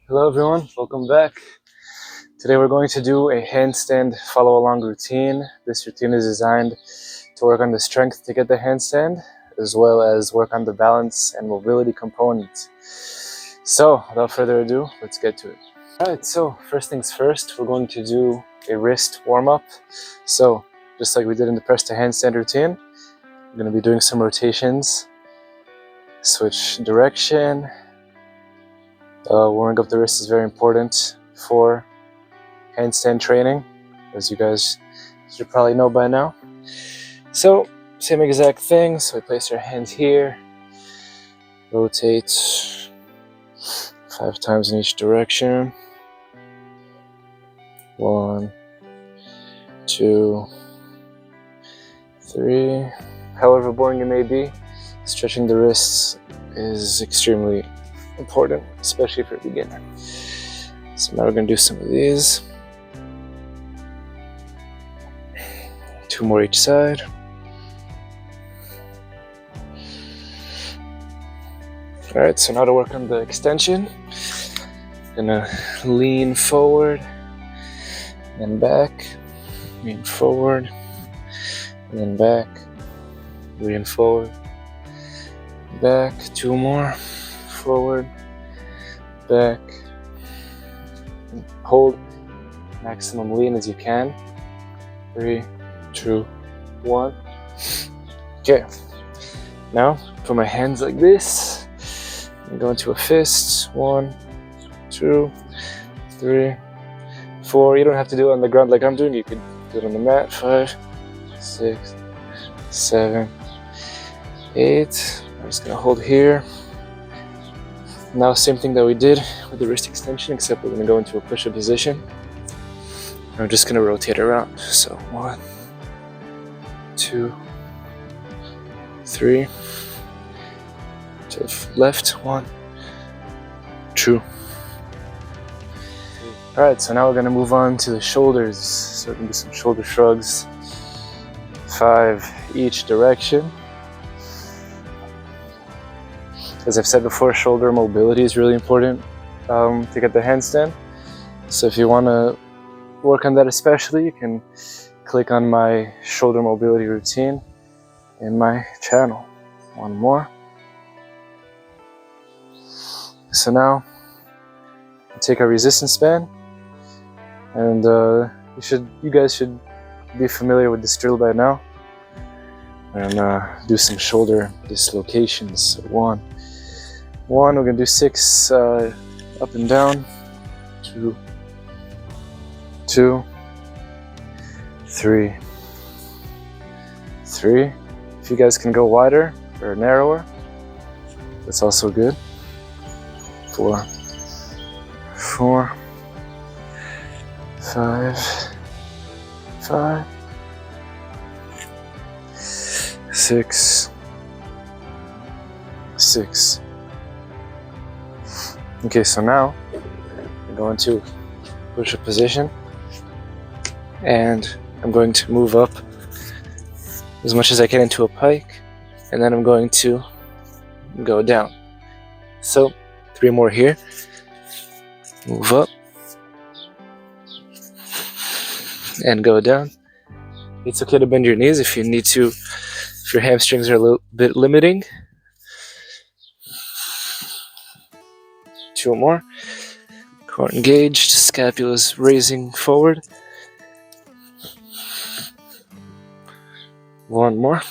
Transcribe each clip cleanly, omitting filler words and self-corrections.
Hello everyone, welcome back. Today we're going to do a handstand follow-along routine. This routine is designed to work on the strength to get the handstand, as well as work on the balance and mobility components. So, without further ado, let's get to it. Alright, so first things first, we're going to do a wrist warm-up. So, just like we did in the press to handstand routine, I'm going to be doing some rotations. Switch direction. Warming up the wrist is very important for handstand training, as you guys should probably know by now. So, same exact thing. So we place our hands here, rotate 5 times in each direction. 1, 2, 3. However boring it may be, stretching the wrists is extremely important, especially for a beginner. So now we're going to do some of these. 2 more each side. Alright, so now to work on the extension. Gonna lean forward and back, lean forward, and then back, lean forward, back. 2 more. Forward, back, hold maximum lean as you can. 3, 2, 1. Okay, now put my hands like this and go into a fist. 1, 2, 3, 4. You don't have to do it on the ground like I'm doing, you could do it on the mat. 5, 6, 7, 8. I'm just gonna hold here. Now, same thing that we did with the wrist extension, except we're going to go into a push-up position. I'm just going to rotate around. So 1, 2, 3. To the left. 1, 2. Alright, so now we're going to move on to the shoulders. So we're going to do some shoulder shrugs. 5 each direction. As I've said before, shoulder mobility is really important to get the handstand. So if you want to work on that especially, you can click on my shoulder mobility routine in my channel. 1 more. So now, take our resistance band, and you guys should be familiar with this drill by now. And do some shoulder dislocations. So 1, we're going to do 6 up and down. 2, 2, 3, 3. If you guys can go wider or narrower, that's also good. 4, 4, 5, 5, 6, 6. Okay, so now I'm going to push-up position, and I'm going to move up as much as I can into a pike, and then I'm going to go down. So 3 more here. Move up and go down. It's okay to bend your knees if you need to, if your hamstrings are a little bit limiting. 2 more. Core engaged, scapula's raising forward. 1 more.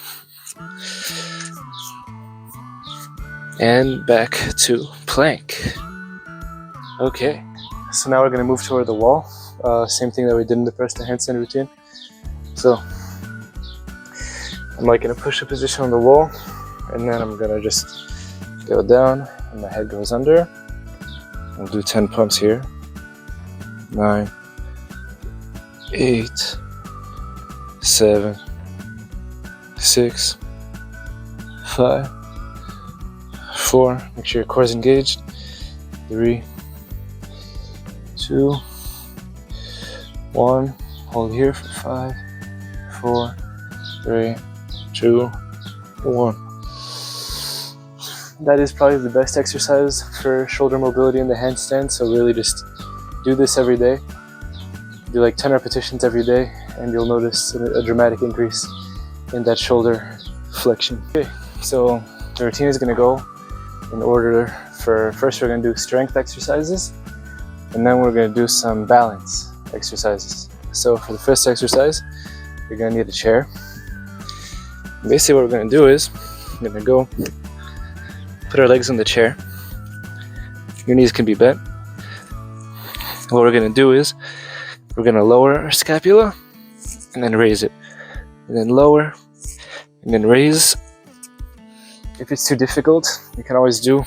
And back to plank. Okay, so now we're going to move toward the wall. Same thing that we did in the press to handstand routine. So I'm like in a push-up position on the wall, and then I'm going to just go down, and my head goes under. I'll do 10 pumps here. 9, 8, 7, 6, 5, 4. Make sure your core is engaged. 3, 2, 1. Hold here for 5, 4, 3, 2, 1. that is probably the best exercise for shoulder mobility in the handstand. So really just do this every day. Do like 10 repetitions every day, and you'll notice a dramatic increase in that shoulder flexion. Okay, so the routine is going to go in order. For first, we're going to do strength exercises, and then we're going to do some balance exercises. So for the first exercise, you're going to need a chair. Basically what we're going to do is we're going to go put our legs on the chair. Your knees can be bent. What we're going to do is we're going to lower our scapula and then raise it, and then lower and then raise. If it's too difficult, you can always do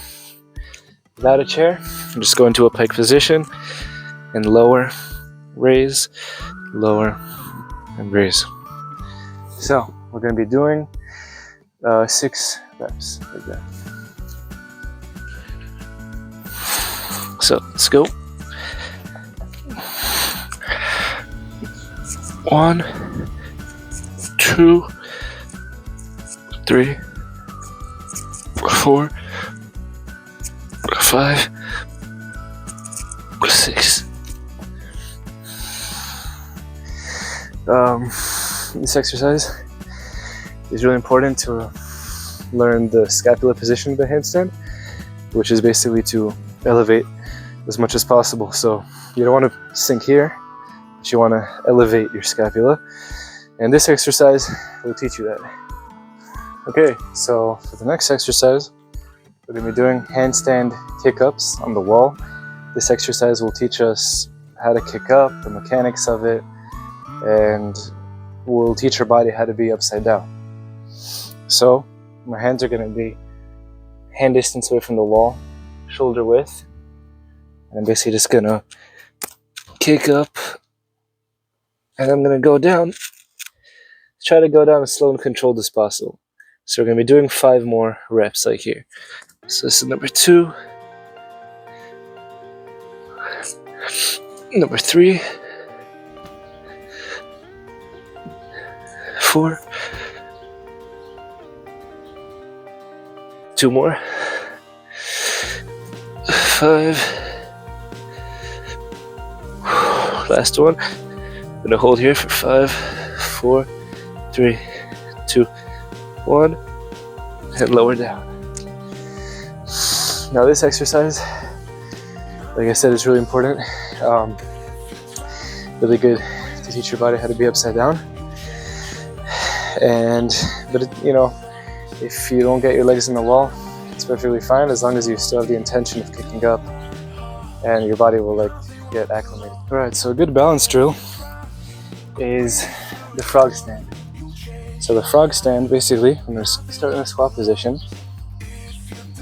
without a chair. Just go into a pike position and lower, raise, lower, and raise. So we're going to be doing 6 reps like that. So let's go. 1, 2, 3, 4, 5, 6. This exercise is really important to learn the scapular position of the handstand, which is basically to elevate as much as possible. So you don't want to sink here, but you want to elevate your scapula. And this exercise will teach you that. Okay, so for the next exercise, we're going to be doing handstand kick-ups on the wall. This exercise will teach us how to kick up, the mechanics of it, and will teach our body how to be upside down. So my hands are going to be hand distance away from the wall, shoulder width, and I'm basically just going to kick up, and I'm going to go down. Try to go down as slow and controlled as possible. So we're going to be doing 5 more reps like here. So this is number 2, number 3, 4, 2 more, 5, last one. I'm gonna hold here for 5, 4, 3, 2, 1, and lower down. Now this exercise, like I said, is really important. Really good to teach your body how to be upside down. But if you don't get your legs in the wall, it's perfectly fine, as long as you still have the intention of kicking up, and your body will get acclimated. All right, so a good balance drill is the frog stand. So the frog stand, basically, I'm going to start in a squat position.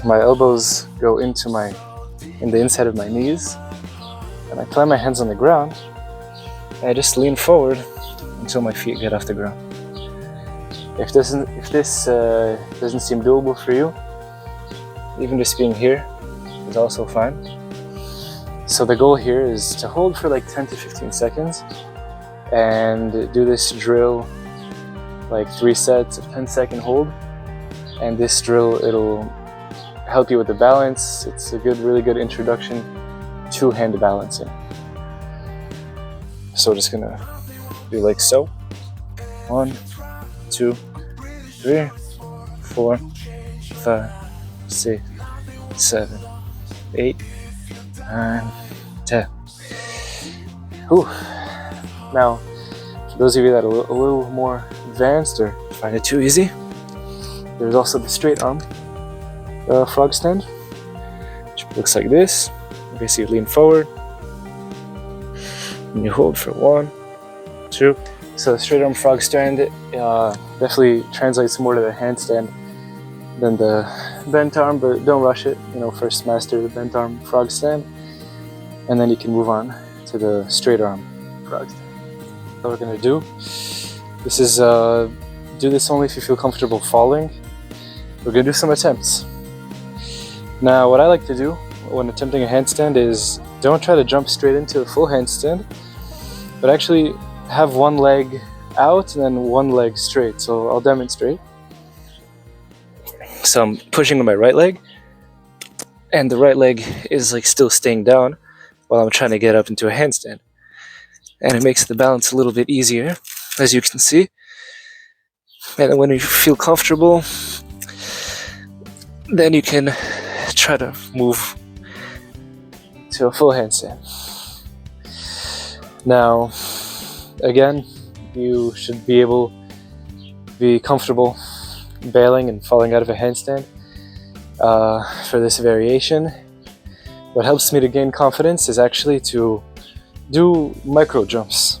My elbows go in the inside of my knees, and I plant my hands on the ground, and I just lean forward until my feet get off the ground. If this doesn't seem doable for you, even just being here is also fine. So the goal here is to hold for 10 to 15 seconds and do this drill 3 sets of 10-second hold. And this drill, it'll help you with the balance. It's a really good introduction to hand balancing. So just gonna do like so. 1, 2, 3, 4, 5, 6, 7, 8, 9, 10. Whew. Now, for those of you that are a little more advanced or find it too easy, there's also the straight arm frog stand, which looks like this. Basically, you lean forward and you hold for 1, 2. So the straight arm frog stand definitely translates more to the handstand than the bent arm, but don't rush it. First master the bent arm frog stand, and then you can move on to the straight arm frog stand. What we're gonna do, this is do this only if you feel comfortable falling. We're gonna do some attempts. Now, what I like to do when attempting a handstand is don't try to jump straight into a full handstand, but actually have one leg out and then one leg straight. So I'll demonstrate. So I'm pushing with my right leg, and the right leg is like still staying down while I'm trying to get up into a handstand. And it makes the balance a little bit easier, as you can see. And then when you feel comfortable, then you can try to move to a full handstand. Now, again, you should be comfortable bailing and falling out of a handstand for this variation. What helps me to gain confidence is actually to do micro jumps.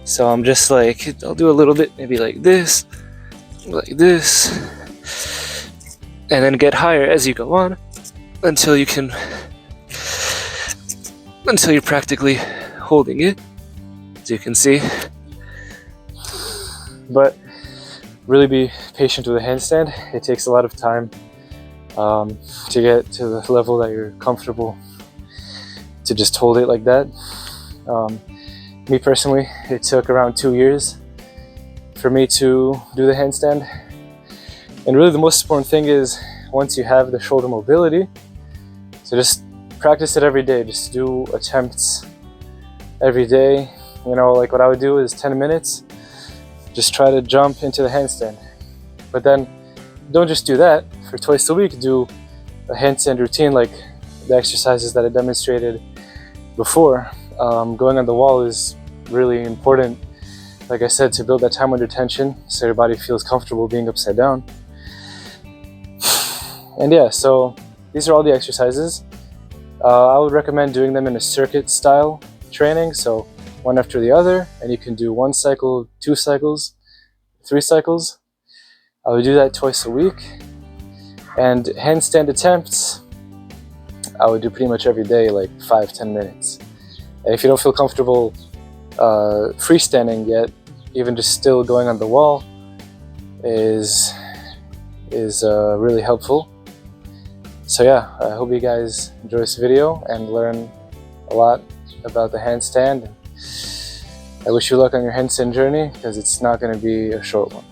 So I'm just like, I'll do a little bit, maybe like this, and then get higher as you go on until you're practically holding it, as you can see. But really be patient with a handstand. It takes a lot of time to get to the level that you're comfortable to just hold it like that. Me personally, it took around 2 years for me to do the handstand. And really the most important thing is once you have the shoulder mobility, so just practice it every day. Just do attempts every day. You know, like what I would do is 10 minutes, just try to jump into the handstand. But then don't just do that. For twice a week, do a handstand routine like the exercises that I demonstrated before. Going on the wall is really important, like I said, to build that time under tension so your body feels comfortable being upside down. And yeah, so these are all the exercises. I would recommend doing them in a circuit style training, so one after the other, and you can do 1 cycle, 2 cycles, 3 cycles. I would do that twice a week. And handstand attempts, I would do pretty much every day, like 5-10 minutes. And if you don't feel comfortable freestanding yet, even just still going on the wall is really helpful. So yeah, I hope you guys enjoy this video and learn a lot about the handstand. I wish you luck on your handstand journey because it's not going to be a short one.